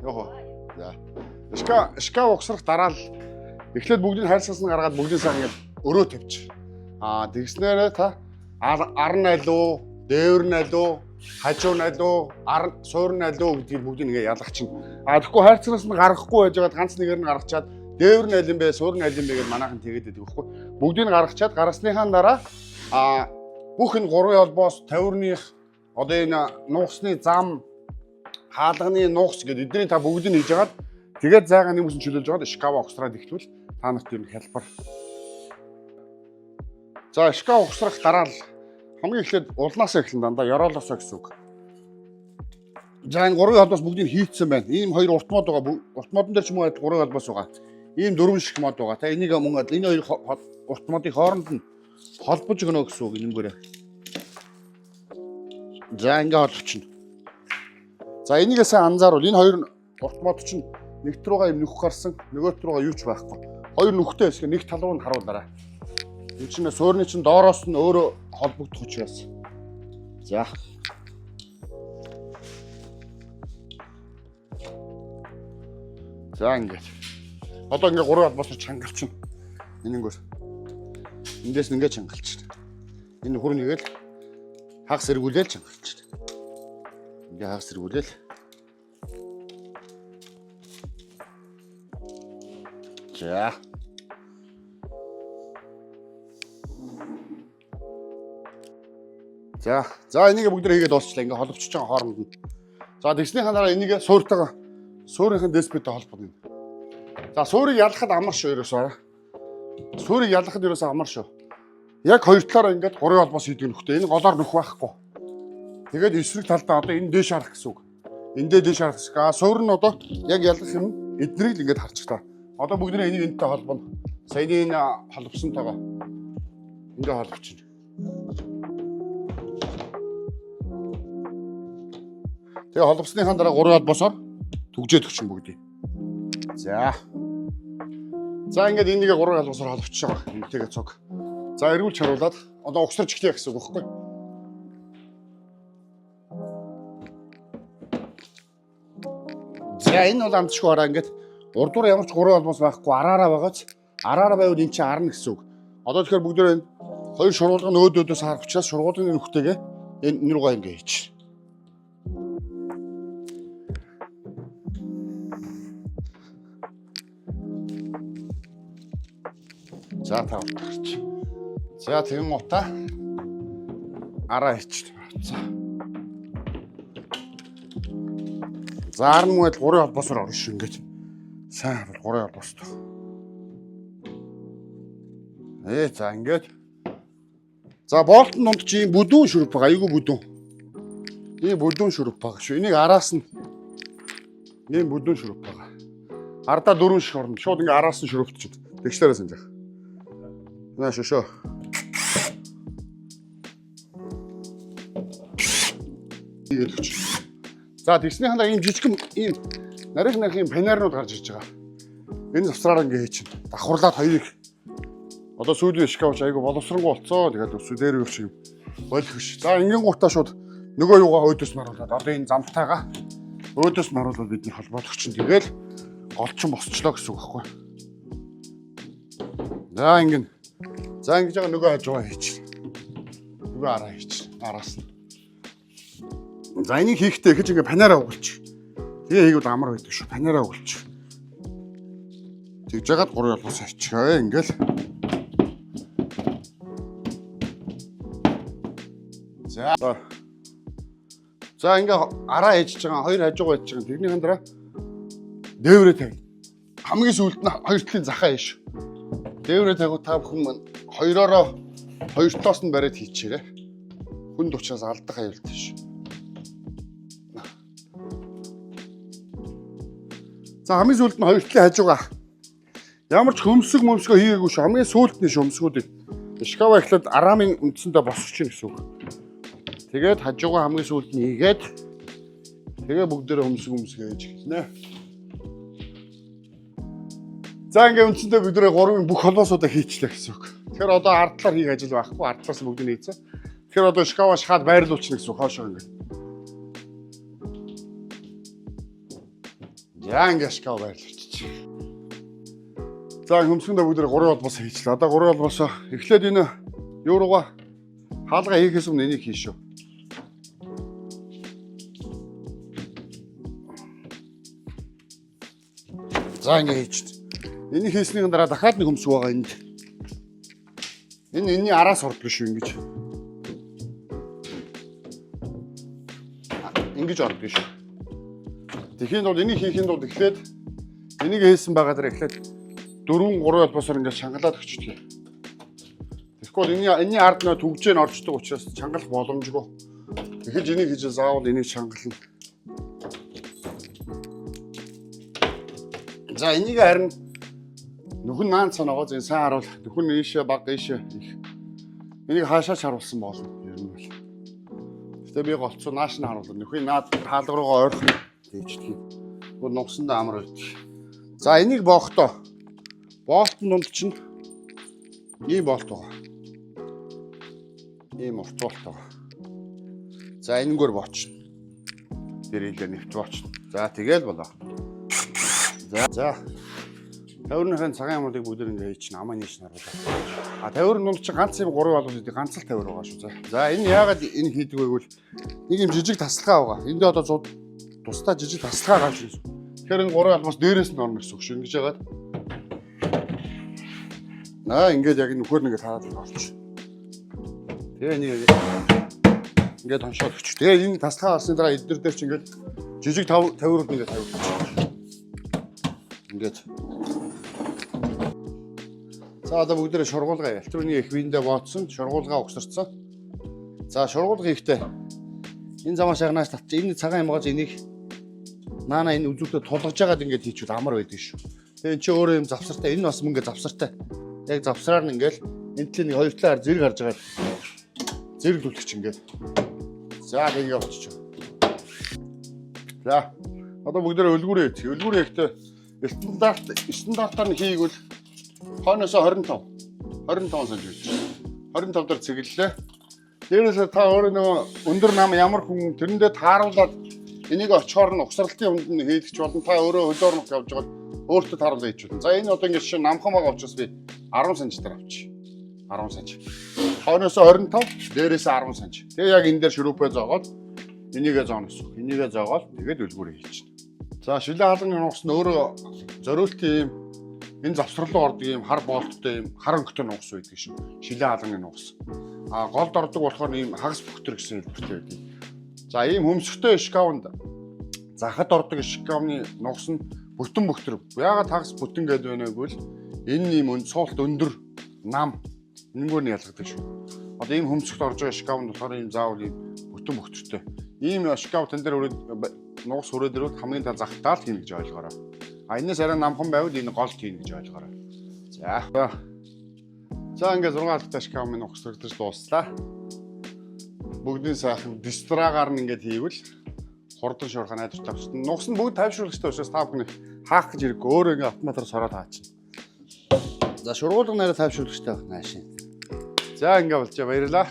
Йоо. За. Шкаф угсрах дараа л эхлээд бүгдийг хайрцагс нь гаргаад бүгдийг сайн ингээд өрөө тавьчих. Тэгснээрээ та ар нь алуу, дээвэр нь алуу, хажуу нь алуу, суур нь алуу гэдгийг бүгдийг ингээд ялгачихна. Тэгэхгүй хайрцагс нь гаргахгүй байж байгаад ганц нэгээр нь гаргачаад дээвэр нь аль юм бэ, суур нь аль юм бэ гэж манайхан тэгээд байдаг байхгүй. Бүгдийг нь гаргачаад гаргасныхаа дараа бүх энэ гурван холбоос тавирных одоо энэ нугасны зам, хаалганы нугас гэдэг эдний та бүгдийг нь хийж агаад тэгээд зайгаа нэмсэн чөлөөлж байгаа шкаф угсраад ихтвэл та нарт юм хялбар. За шкаф угсрах дараа л хамгийн эхлээд улнаасаа эхлэн дандаа ёроолоосоо гэсэн үг. За энэ гурван холбоос бүгдийг хийцсэн байна. Ийм хоёр урт мод байгаа. Урт модон дээр ч юм уу гурван холбоос байгаа. Ийм дөрвөн шиг мод байгаа. Та энийг мөн энэ хоёр урт модын хооронд нь холбож өгнө гэсэн үг энэнгээрээ. За ингээ холбочихно. За энийгээ сайн анзааруул. Энэ хоёр урт мод чинь нэгт рүүгээ юм нөхөх гарсан, нөгөөт рүүгээ юу ч байхгүй. Хоёр нүхтэй хэсэг нэг тал руу нь харуулаарай. Энэ чинь суурны чинь доороос нь өөрөө холбогдох учраас. За. За ингээд. Одоо ингээ гурван холбоос чангалчихна. Энэнгөр. Эндээс ингээ чангалчихна. Энэ хүрнийгээл хагас эргүүлээл чангалчихна. Ингээ хагас эргүүлээл. За. За энийг бүгд хийгээд дуусчлаа. Ингээ холбогчж байгаа хооронд нь. За тэгснийхаа дараа энийг сууртайгаа суурийнхын дисплейтэй холбоно. За суурийг ялгахад амар шүү ерөөсөө. Суурийг ялгахад ерөөсөө амар шүү. Яг хоёр талаараа ингээд гурван холбоос хийдэг нөхтэй. Энэ голоор нөх байхгүй. Тэгээд эсрэг талдаа одоо энэ дээш харах гэсэн үг. Эндээ дээш харах гэсэн. Суур нь одоо яг ялгах юм эднийг л ингээд харчих та. Одоо бүгд энийг энэтэй холбоно. Саяны энэ холбосонтойгоо ингээд холбочихно. Тэгээ холбосныхаа дараа гурван холбоосоор түгжээд өгчин бүгдийг. За ингээд энийг гурван холбоосоор холбочих байгаа. Энэтэйгээ цуг. За эргүүлж харуулад одоо угсарч эхлэе гэсэн үг байхгүй. За энэ бол амтшгүй хараа ингээд урдуур ямар ч гурван холбоос байхгүй араараа байгаач араараа байвал эн чинь арна гэсэн үг. Одоо тэгэхээр бүгдөө энэ хоёр шургуулга нь өөдөөдөөс харах учраас шургуулгын нүхтэйгээ энэ руугаа ингээд хийчих. За тав гарч. За тэгэн утаа араа хийчих. За арн мэл гурван холбоосоор орно шүү ингээд. Сайн харуул гурван холбоостой. За ингээд. За болтон дунд чи ийм бүдүүн шүрэг байгаа. Айгүй бүдүүн. Ийм бүдүүн шүрэг байгаа шүү. Энийг араас нь ийм бүдүүн шүрэг байгаа. Ардаа дөрвөн шиг орно. Шууд ингээд араас нь шүрэгтчих. Тэгшлээрээ санджах. На шошо. За тэгснийхаа ийм жижигхэн ийм нарийнх ийм панернууд гарч ирж байгаа. Энэ завсраар ингээ хийчихнэ. Давхарлаад хоёрыг одоо сүүлийн шкафч айгу боловсронгуй болцоо. Тэгээд дээр юу шиг болох ш. За ингийн гутаа шууд нөгөө юугаа өөдөөс нь харуулад одоо энэ замтайгаа өөдөөс нь харуулаад бидний холбоодох чинь тэгэл голчин босчлоо гэсэн үг байхгүй. За ингэн. За ингэж байгаа нөгөө хажуугаа хийчих. Нөгөө араа хийчих. Араас нь. За энийг хийхдээ ихэж ингээ панераа угуулчих. Тэгээ хийгвэл амар байдаг шүү. Панераа угуулчих. Тэгж жагаад гурван холбоос хийчихээ. Ингээл. За ингээ араа хийж байгаа хоёр хажуугаа хийж байгаа. Тэрнийхэн дараа дээврээ тавь. Хамгийн сүүлд нь хоёр талын захаа хийш. Дээврээ тавь та бүхэн маань хоёроо хоёр талаас нь бариад хийчихээрэй. Хүнд учраас алдах аюултай шүү. За хамгийн сүүлд нь хоёр талын хажуугаа. Ямар ч хөмсөг хийгээгүй шүү. Хамгийн сүүлд нь хөмсгүүдийг. Шкаф эхлээд арамын үндсэндээ босчих гэсэн үг. Тэгээд хажуугаа хамгийн сүүлд нь хийгээд тэгээ бүгдээрээ хөмсг хийж эхэлнэ. За ингээ үндсэндээ бүгдээрээ гурван бүх холбоосуудаа хийчлээ гэсэн үг. Тэгэхээр одоо ардлаар хийх ажил байхгүй. Ардлаас бүгдийг хийцээ. Тэгэхээр одоо шкафаа шахаад байрлуулчихна гэсэн үг. Хоошоо ингээ. За ингээд шкаф байрлуулчих. За хөмсгөндөө бүгд 3 холбоос хийчихлээ. Одоо 3 холбоосоо эхлээд энэ юу руугаа хаалга хийхээс өмнө энийг хийшүү. За ингээд хийчих. Энийг хийснийхэн дараа дахиад нэг хөмсг байгаа энд. Энэ энэний араас ордог шүү ингэж. Ингэж ордог шүү. Тэхийн тулд энийг хийхийн тулд эхлээд энийг хийсэн байгаа дээр эхлээд 4-3 холбоосоор ингээд шангалаад өчтгий. Тэгэхгүй энэний ард нөө түгжээ н орчдөг учраас чангалах боломжгүй. Эхэлж энийг хийж заавал энийг чангална. За энийг харин нөхөн наан цанаогоо зэн сайн харуул. Нөхөн ийшээ баг ийшээ их. Энийг хаашаач харуулсан болно ер нь бол. Гэтэ би голцоо нааш нь харуулна. Нөхөний наад хаалга руугаа ойрхон дийчдэг. Гол нугсандаа амар байдаг. За энийг боохтоо. Болтын дунд чинь ийм болт байгаа. Ийм урт болт байгаа. За энэгээр боочно. Дэрэлээ нэвч боочно. За тэгэл болоо. За. Тавирныхын цагаан ямуудыг бүгд ингэ хийчихнэ. Амаа нийш наруулаа. А тавирын дунд чинь ганц юм 3 болоод идэг ганц л тавир байгаа шүү. За энэ яагаад энэ хийдэг вэ гэвэл нэг юм жижиг таслахаа байгаа. Энд одоо тусдаа жижиг таслахаа гарч ирсэн. Тэгэхээр энэ 3 албаас дээрээс нь орно гэсэн үг шүү. Ингэж яагаад ингээд яг нөхөр нэгэ таараад болчих. Тэгээ энийг ингээд хоншоод өчч. Тэгээ энэ таслахаа авсны дараа эднэр дээр чи ингээд жижиг тавирууд нэгэ тавиулчих. Ингээд. За одоо бүгдээрээ шургуулгаа ялтрууны их биендээ бооцсон, шургуулгаа угсарцсан. За шургуулга хийхдээ энэ замаа шагнаас татчих. Энэ цагаан юм гоож энийг наана энэ үзүүлэлтэд тулгаж яагаад ингэж хийчихвэл амар байдаг шүү. Тэгээ эн чи өөрөө юм завсартай. Энэ бас мөнгө завсартай. Яг завсраар нь ингээл энэ талын хоёр талаар зэрэг харж байгаа. Зэрэг түлхэж ингээд. За ингэ явчих. За одоо бүгдээрээ өлгүүрээ хийх. Өлгүүрээ хийхдээ стандартаар нь хийгвэл хойноосоо 25 см гэж. 25 дээр цэглэлээ. Дээрээс та өөрөө нөгөө өндөр нам ямар хүн тэрэндээ тааруулаад энийг очоор нь угсралтын хүнд нь хийлгэж болно. Та өөрөө хөлөөр нь явж байгаа өөртөө тааруулаад хийчихвэл. За энэ одоо ингэ шин намхан байгаа учраас би 10 см дээр авчих. 10 см. Хойноосоо 25, дээрээс 10 см. Тэгээ яг энэ дээр шүрүүпээ зоогоод энийгээ зооно гэсэн. Энийгээ зоогоод тэгээд өлгүүрээ хийчихнэ. За шилээ хаалганы нугас нь өөрөө зориултын юм энэ завсрал руу ордог юм хар болттой юм хар өнгөтэй нугас байдаг шүү. Шилээ хаалганы нугас. А голд ордог болохоор ийм хагас бөхтөр гэсэн хэлбэртэй байдаг. За ийм хөмсгтэй шкафнд захад ордог шкафны нугас нь бүтэн бөхтөр. Яагаад хагас бүтэн гэдэг вэ гэвэл энэ ийм суулт өндөр нам энэгээр нь ялгадаг шүү. Одоо ийм хөмсгт орж байгаа шкафнд болохоор ийм заавал ийм бүтэн бөхтөртэй. Ийм шкаф тань дээр нугас хүрээд ирвэл хамгийн тал захтаал хийнэ гэж ойлгоорой. А энэс арай намхан байвал энэ голд хийнэ гэж ойлгоорой. За ингээд 6 алтай шкафын нугас төрдөж дууслаа. Бүгдийн сайхан дистрагаар нь ингээд хийвэл хурдан шуурхаа найдвар тавьчихсан. Нугас нь бүгд тайвшруулагчтай учраас та бүхэн хаах гэж хэрэггүй. Өөрөө ингээд автоматар сороод хаачна. За шургуулга нараа тайвшруулагчтай байх наашийн. За ингээд болчихё. Баярлалаа.